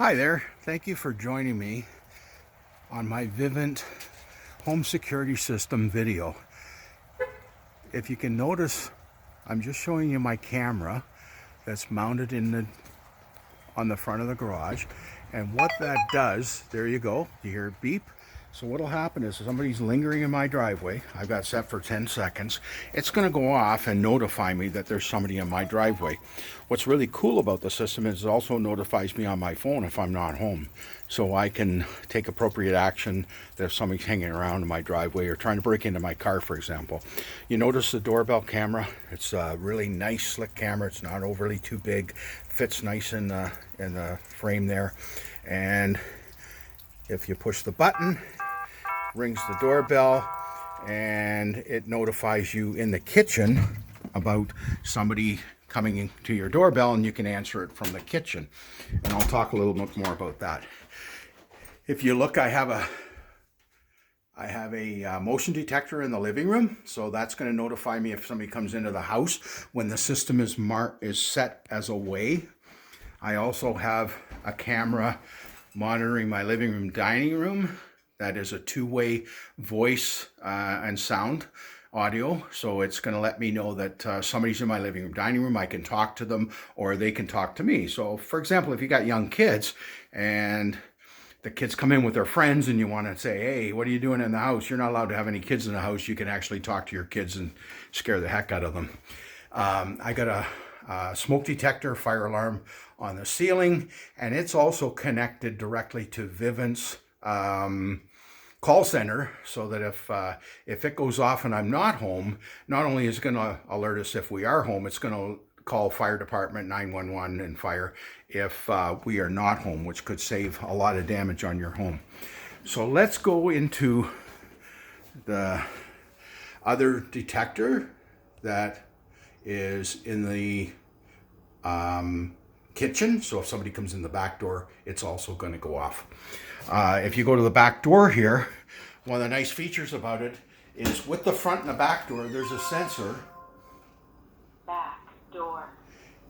Hi there, thank you for joining me on my Vivint home security system video. If you can notice, I'm just showing you my camera that's mounted on the front of the garage, and what that does, there you go, you hear it beep. So what'll happen is somebody's lingering in my driveway. I've got set for 10 seconds. It's going to go off and notify me that there's somebody in my driveway. What's really cool about the system is it also notifies me on my phone if I'm not home. So I can take appropriate action if somebody's hanging around in my driveway or trying to break into my car, for example. You notice the doorbell camera? It's a really nice, slick camera. It's not overly too big. Fits nice in the frame there. And if you push the button, rings the doorbell, and it notifies you in the kitchen about somebody coming into your doorbell, and you can answer it from the kitchen. And I'll talk a little bit more about that. If you look, I have a motion detector in the living room, so that's going to notify me if somebody comes into the house when the system is set as away. I also have a camera monitoring my living room, dining room. That is a two-way voice and sound audio. So it's going to let me know that somebody's in my living room, dining room. I can talk to them or they can talk to me. So for example, if you got young kids and the kids come in with their friends and you want to say, hey, what are you doing in the house? You're not allowed to have any kids in the house. You can actually talk to your kids and scare the heck out of them. I got a smoke detector, fire alarm on the ceiling, and it's also connected directly to Vivint's call center, so that if it goes off and I'm not home, not only is it going to alert us if we are home, it's going to call fire department, 911 and fire if we are not home, which could save a lot of damage on your home. So let's go into the other detector that is in the kitchen. So if somebody comes in the back door, it's also going to go off. If you go to the back door here, one of the nice features about it is with the front and the back door, there's a sensor. Back door.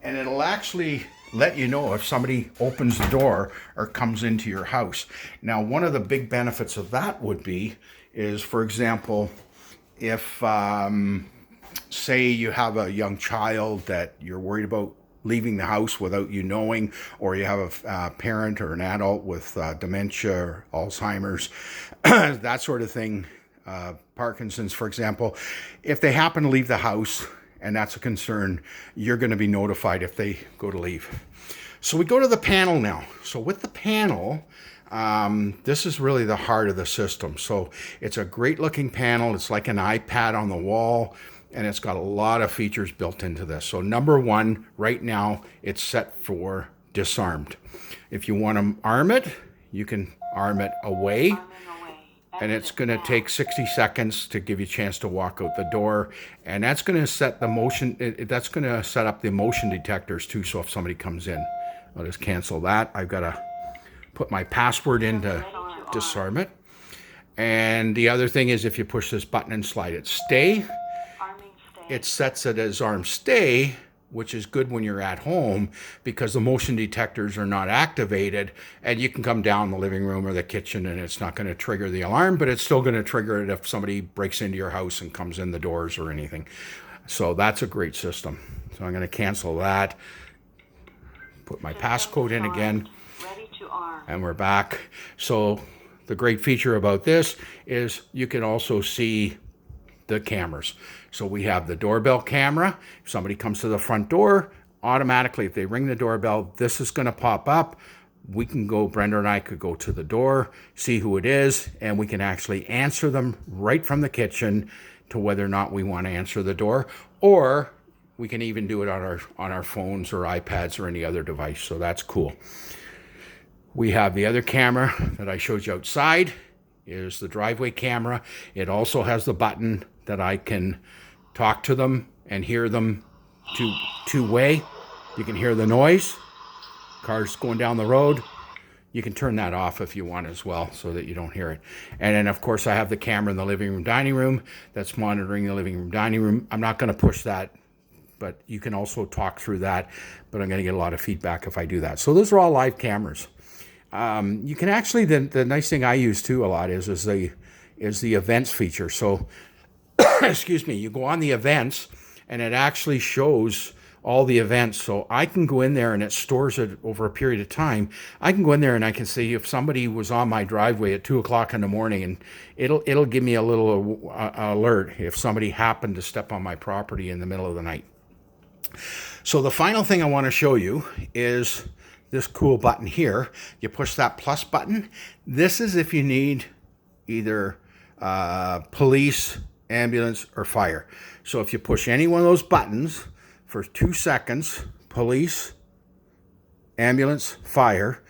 And it'll actually let you know if somebody opens the door or comes into your house. Now, one of the big benefits of that would be is, for example, if say you have a young child that you're worried about leaving the house without you knowing, or you have a parent or an adult with dementia or Alzheimer's, that sort of thing, Parkinson's, for example, if they happen to leave the house and that's a concern, you're going to be notified if they go to leave. So we go to the panel now. So with the panel, this is really the heart of the system. So it's a great looking panel. It's like an iPad on the wall, and it's got a lot of features built into this. So number one, right now, it's set for disarmed. If you want to arm it, you can arm it away. And it's going to take 60 seconds to give you a chance to walk out the door. And that's going to set the motion, that's going to set up the motion detectors too. So if somebody comes in, I'll just cancel that. I've got to put my password in to disarm it. And the other thing is, if you push this button and slide it stay, it sets it as arm stay, which is good when you're at home because the motion detectors are not activated, and you can come down the living room or the kitchen and it's not going to trigger the alarm, but it's still going to trigger it if somebody breaks into your house and comes in the doors or anything. So that's a great system. So I'm going to cancel that, put my passcode in again, and we're back. So the great feature about this is you can also see the cameras. So we have the doorbell camera. If somebody comes to the front door, automatically, if they ring the doorbell, this is going to pop up. We can go, Brenda and I could go to the door, see who it is, and we can actually answer them right from the kitchen to whether or not we want to answer the door, or we can even do it on our phones or iPads or any other device. So that's cool. We have the other camera that I showed you outside, is the driveway camera. It also has the button that I can talk to them and hear them two-way. You can hear the noise. Cars going down the road. You can turn that off if you want as well so that you don't hear it. And then, of course, I have the camera in the living room, dining room that's monitoring the living room, dining room. I'm not going to push that, but you can also talk through that. But I'm going to get a lot of feedback if I do that. So those are all live cameras. You can actually, the nice thing I use too a lot is the events feature. So, excuse me, you go on the events and it actually shows all the events. So I can go in there and it stores it over a period of time. I can go in there and I can see if somebody was on my driveway at 2 o'clock in the morning, and it'll give me a little alert if somebody happened to step on my property in the middle of the night. So the final thing I want to show you is this cool button here. You push that plus button. This is if you need either police, ambulance, or fire. So if you push any one of those buttons for 2 seconds, police, ambulance, fire,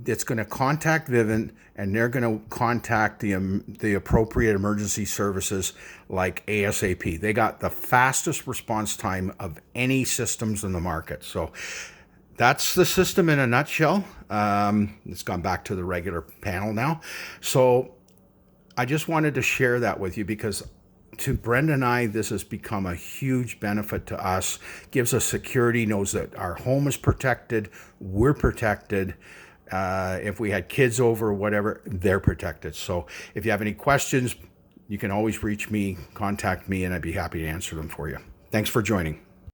it's going to contact Vivint, and they're going to contact the appropriate emergency services like ASAP. They got the fastest response time of any systems in the market. So that's the system in a nutshell. It's gone back to the regular panel now. So I just wanted to share that with you because to Brenda and I, this has become a huge benefit to us. Gives us security, knows that our home is protected, we're protected. If we had kids over, whatever, they're protected. So if you have any questions, you can always reach me, contact me, and I'd be happy to answer them for you. Thanks for joining.